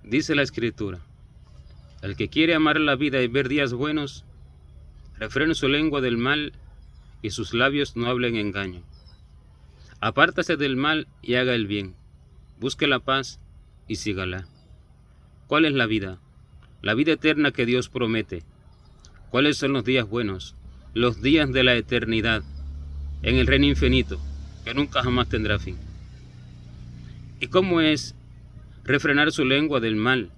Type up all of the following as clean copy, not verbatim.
Dice la Escritura: el que quiere amar la vida y ver días buenos, refrene su lengua del mal y sus labios no hablen engaño. Apártase del mal y haga el bien. Busque la paz y sígala. ¿Cuál es la vida? La vida eterna que Dios promete. ¿Cuáles son los días buenos? Los días de la eternidad, en el reino infinito, que nunca jamás tendrá fin. ¿Y cómo es refrenar su lengua del mal?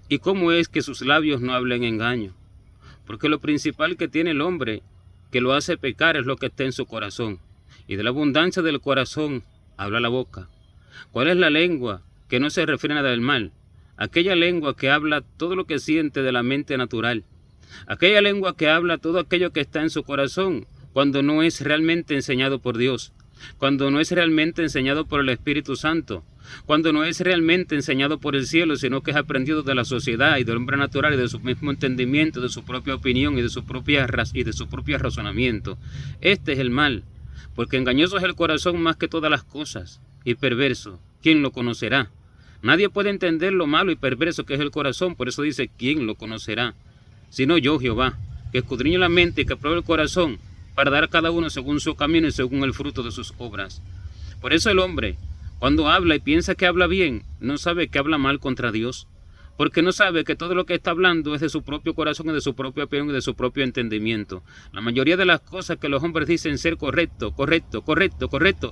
¿Y cómo es que sus labios no hablen engaño? Porque lo principal que tiene el hombre, que lo hace pecar, es lo que está en su corazón. Y de la abundancia del corazón habla la boca. ¿Cuál es la lengua que no se refrena del mal? Aquella lengua que habla todo lo que siente de la mente natural. Aquella lengua que habla todo aquello que está en su corazón, cuando no es realmente enseñado por Dios, cuando no es realmente enseñado por el Espíritu Santo, cuando no es realmente enseñado por el cielo, sino que es aprendido de la sociedad y del hombre natural y de su mismo entendimiento, de su propia opinión y de su propio razonamiento. Este es el mal, porque engañoso es el corazón más que todas las cosas, y perverso, ¿quién lo conocerá? Nadie puede entender lo malo y perverso que es el corazón, por eso dice, ¿quién lo conocerá? Sino yo, Jehová, que escudriño la mente y que pruebe el corazón, para dar a cada uno según su camino y según el fruto de sus obras. Por eso el hombre, cuando habla y piensa que habla bien, no sabe que habla mal contra Dios, porque no sabe que todo lo que está hablando es de su propio corazón y de su propia opinión y de su propio entendimiento. La mayoría de las cosas que los hombres dicen ser correcto,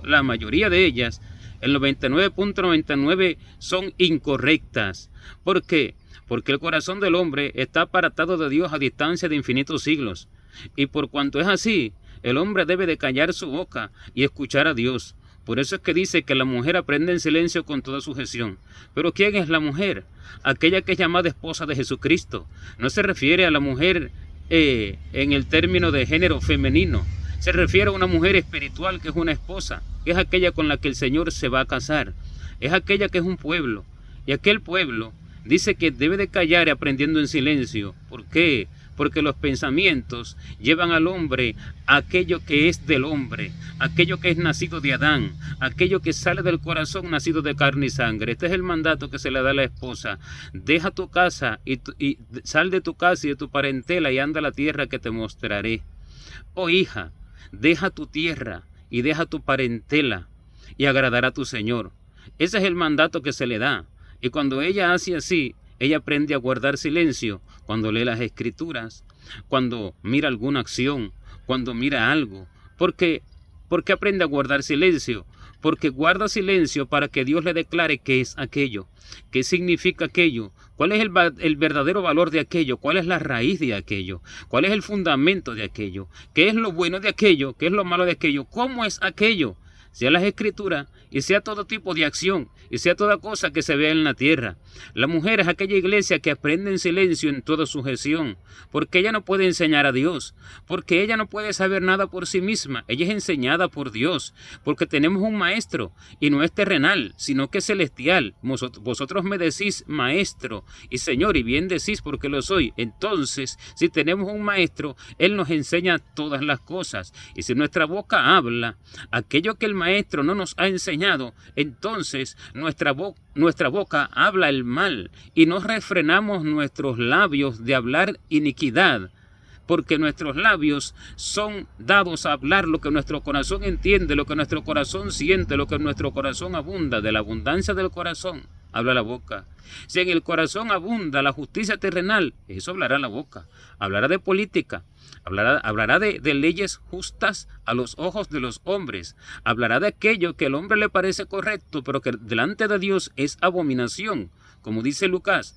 la mayoría de ellas, el 99.99 son incorrectas. ¿Por qué? Porque el corazón del hombre está apartado de Dios a distancia de infinitos siglos. Y por cuanto es así, el hombre debe de callar su boca y escuchar a Dios. Por eso es que dice que la mujer aprende en silencio con toda sujeción. Pero ¿quién es la mujer? Aquella que es llamada esposa de Jesucristo. No se refiere a la mujer en el término de género femenino. Se refiere a una mujer espiritual que es una esposa, que es aquella con la que el Señor se va a casar. Es aquella que es un pueblo. Y aquel pueblo dice que debe de callar aprendiendo en silencio. ¿Por qué? Porque los pensamientos llevan al hombre a aquello que es del hombre, aquello que es nacido de Adán, aquello que sale del corazón nacido de carne y sangre. Este es el mandato que se le da a la esposa. Deja tu casa y sal de tu casa y de tu parentela y anda a la tierra que te mostraré. Oh hija, deja tu tierra y deja tu parentela y agradará a tu Señor. Ese es el mandato que se le da. Y cuando ella hace así, ella aprende a guardar silencio cuando lee las Escrituras, cuando mira alguna acción, cuando mira algo. ¿Por qué aprende a guardar silencio? Porque guarda silencio para que Dios le declare qué es aquello, qué significa aquello, cuál es el verdadero valor de aquello, cuál es la raíz de aquello, cuál es el fundamento de aquello, qué es lo bueno de aquello, qué es lo malo de aquello, cómo es aquello. Sea las Escrituras y sea todo tipo de acción y sea toda cosa que se vea en la tierra. La mujer es aquella iglesia que aprende en silencio en toda sujeción, porque ella no puede enseñar a Dios, porque ella no puede saber nada por sí misma, ella es enseñada por Dios, porque tenemos un maestro y no es terrenal, sino que es celestial. Vosotros me decís maestro y Señor, y bien decís porque lo soy. Entonces, si tenemos un maestro, Él nos enseña todas las cosas, y si nuestra boca habla aquello que el maestro no nos ha enseñado, entonces nuestra boca habla el mal y no refrenamos nuestros labios de hablar iniquidad, porque nuestros labios son dados a hablar lo que nuestro corazón entiende, lo que nuestro corazón siente, lo que nuestro corazón abunda. De la abundancia del corazón habla la boca. Si en el corazón abunda la justicia terrenal, eso hablará la boca. Hablará de política, hablará de leyes justas a los ojos de los hombres. Hablará de aquello que al hombre le parece correcto, pero que delante de Dios es abominación. Como dice Lucas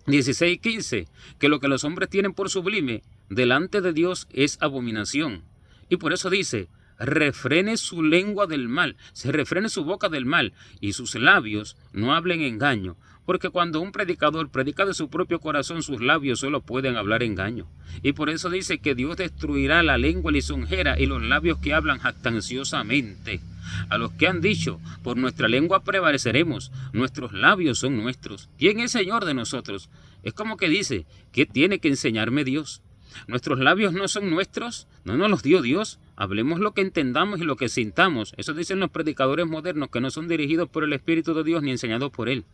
16:15, que lo que los hombres tienen por sublime, delante de Dios es abominación. Y por eso dice, refrene su lengua del mal, se refrene su boca del mal, y sus labios no hablen engaño. Porque cuando un predicador predica de su propio corazón, sus labios solo pueden hablar engaño. Y por eso dice que Dios destruirá la lengua lisonjera y los labios que hablan jactanciosamente. A los que han dicho, por nuestra lengua prevaleceremos, nuestros labios son nuestros. ¿Quién es Señor de nosotros? Es como que dice, ¿qué tiene que enseñarme Dios? ¿Nuestros labios no son nuestros? ¿No nos los dio Dios? Hablemos lo que entendamos y lo que sintamos. Eso dicen los predicadores modernos, que no son dirigidos por el Espíritu de Dios ni enseñados por Él.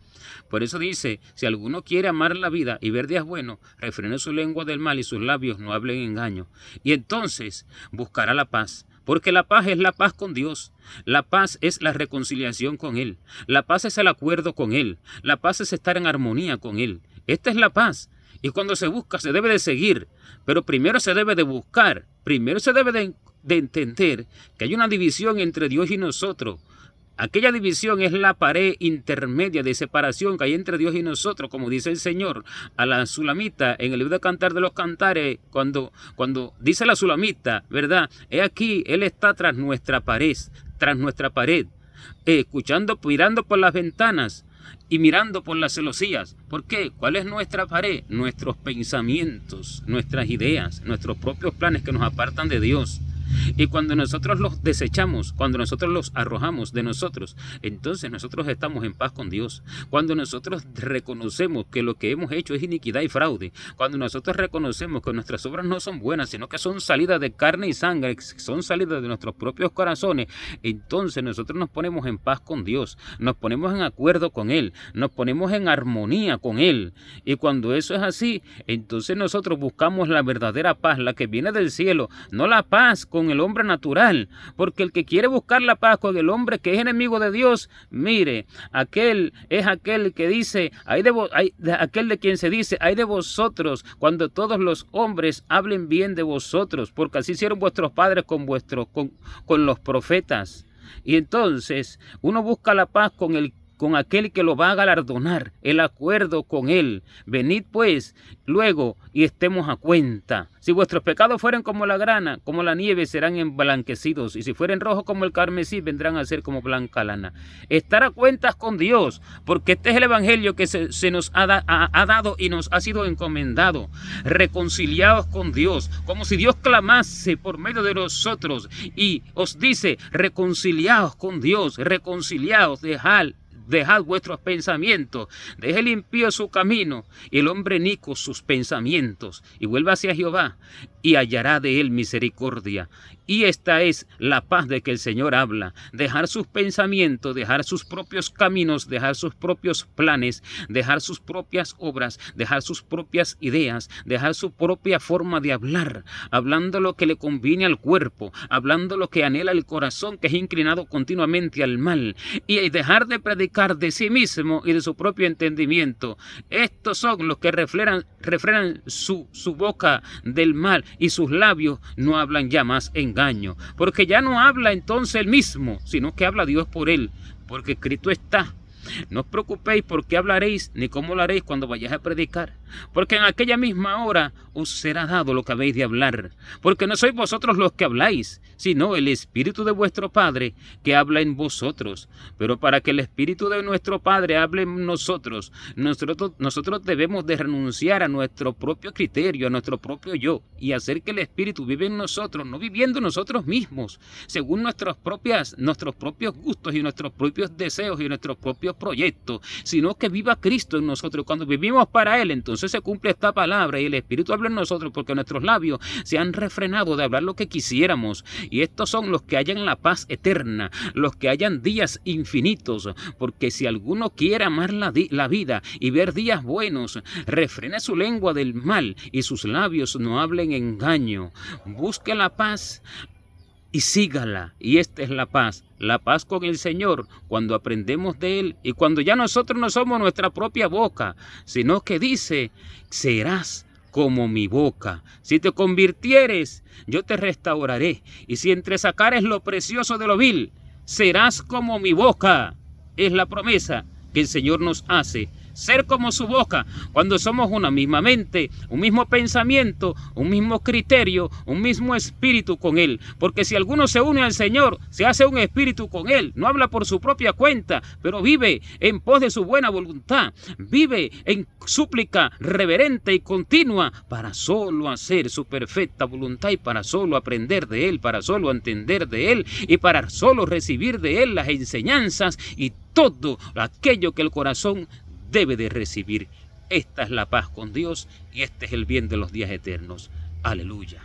Por eso dice, si alguno quiere amar la vida y ver días buenos, refrene su lengua del mal y sus labios no hablen engaño. Y entonces buscará la paz. Porque la paz es la paz con Dios. La paz es la reconciliación con Él. La paz es el acuerdo con Él. La paz es estar en armonía con Él. Esta es la paz. Y cuando se busca, se debe de seguir. Pero primero se debe de buscar. Primero se debe de entender que hay una división entre Dios y nosotros. Aquella división es la pared intermedia de separación que hay entre Dios y nosotros, como dice el Señor a la Sulamita en el libro de Cantar de los Cantares, cuando dice la Sulamita, ¿verdad? He aquí, Él está tras nuestra pared, escuchando, mirando por las ventanas y mirando por las celosías. ¿Por qué? ¿Cuál es nuestra pared? Nuestros pensamientos, nuestras ideas, nuestros propios planes que nos apartan de Dios. Y cuando nosotros los desechamos, cuando nosotros los arrojamos de nosotros, entonces nosotros estamos en paz con Dios. Cuando nosotros reconocemos que lo que hemos hecho es iniquidad y fraude, cuando nosotros reconocemos que nuestras obras no son buenas, sino que son salidas de carne y sangre, son salidas de nuestros propios corazones, entonces nosotros nos ponemos en paz con Dios, nos ponemos en acuerdo con Él, nos ponemos en armonía con Él. Y cuando eso es así, entonces nosotros buscamos la verdadera paz, la que viene del cielo, no la paz con el hombre natural, porque el que quiere buscar la paz con el hombre que es enemigo de Dios, mire, aquel es aquel que dice, aquel de quien se dice, ay de vosotros, cuando todos los hombres hablen bien de vosotros, porque así hicieron vuestros padres con los profetas. Y entonces uno busca la paz con aquel que lo va a galardonar, el acuerdo con Él. Venid pues luego y estemos a cuenta. Si vuestros pecados fueren como la grana, como la nieve, serán emblanquecidos. Y si fueren rojos como el carmesí, vendrán a ser como blanca lana. Estar a cuentas con Dios, porque este es el evangelio que se nos ha dado y nos ha sido encomendado. Reconciliados con Dios, como si Dios clamase por medio de nosotros. Y os dice, reconciliados con Dios, reconciliados, dejad vuestros pensamientos, deje el impío su camino y el hombre inicuo sus pensamientos, y vuelva hacia Jehová, y hallará de él misericordia. Y esta es la paz de que el Señor habla, dejar sus pensamientos, dejar sus propios caminos, dejar sus propios planes, dejar sus propias obras, dejar sus propias ideas, dejar su propia forma de hablar, hablando lo que le conviene al cuerpo, hablando lo que anhela el corazón, que es inclinado continuamente al mal, y dejar de predicar de sí mismo y de su propio entendimiento. Estos son los que refrenan su boca del mal, y sus labios no hablan ya más engaño, porque ya no habla entonces él mismo, sino que habla Dios por él, porque escrito está: no os preocupéis por qué hablaréis, ni cómo lo haréis cuando vayáis a predicar, porque en aquella misma hora os será dado lo que habéis de hablar, porque no sois vosotros los que habláis, sino el Espíritu de vuestro Padre que habla en vosotros. Pero para que el Espíritu de nuestro Padre hable en nosotros debemos de renunciar a nuestro propio criterio, a nuestro propio yo, y hacer que el Espíritu vive en nosotros, no viviendo nosotros mismos, según nuestros propios gustos y nuestros propios deseos y nuestros propios proyectos, sino que viva Cristo en nosotros. Cuando vivimos para Él, entonces se cumple esta palabra y el Espíritu habla en nosotros, porque nuestros labios se han refrenado de hablar lo que quisiéramos. Y estos son los que hallan la paz eterna, los que hallan días infinitos, porque si alguno quiere amar la vida y ver días buenos, refrene su lengua del mal y sus labios no hablen engaño. Busque la paz y sígala, y esta es la paz con el Señor, cuando aprendemos de Él y cuando ya nosotros no somos nuestra propia boca, sino que dice: serás como mi boca. Si te convirtieres, yo te restauraré, y si entresacares lo precioso de lo vil, serás como mi boca. Es la promesa que el Señor nos hace. Ser como su boca, cuando somos una misma mente, un mismo pensamiento, un mismo criterio, un mismo espíritu con Él. Porque si alguno se une al Señor, se hace un espíritu con Él. No habla por su propia cuenta, pero vive en pos de su buena voluntad. Vive en súplica reverente y continua para solo hacer su perfecta voluntad y para solo aprender de Él, para solo entender de Él y para solo recibir de Él las enseñanzas y todo aquello que el corazón debe de recibir. Esta es la paz con Dios y este es el bien de los días eternos. Aleluya.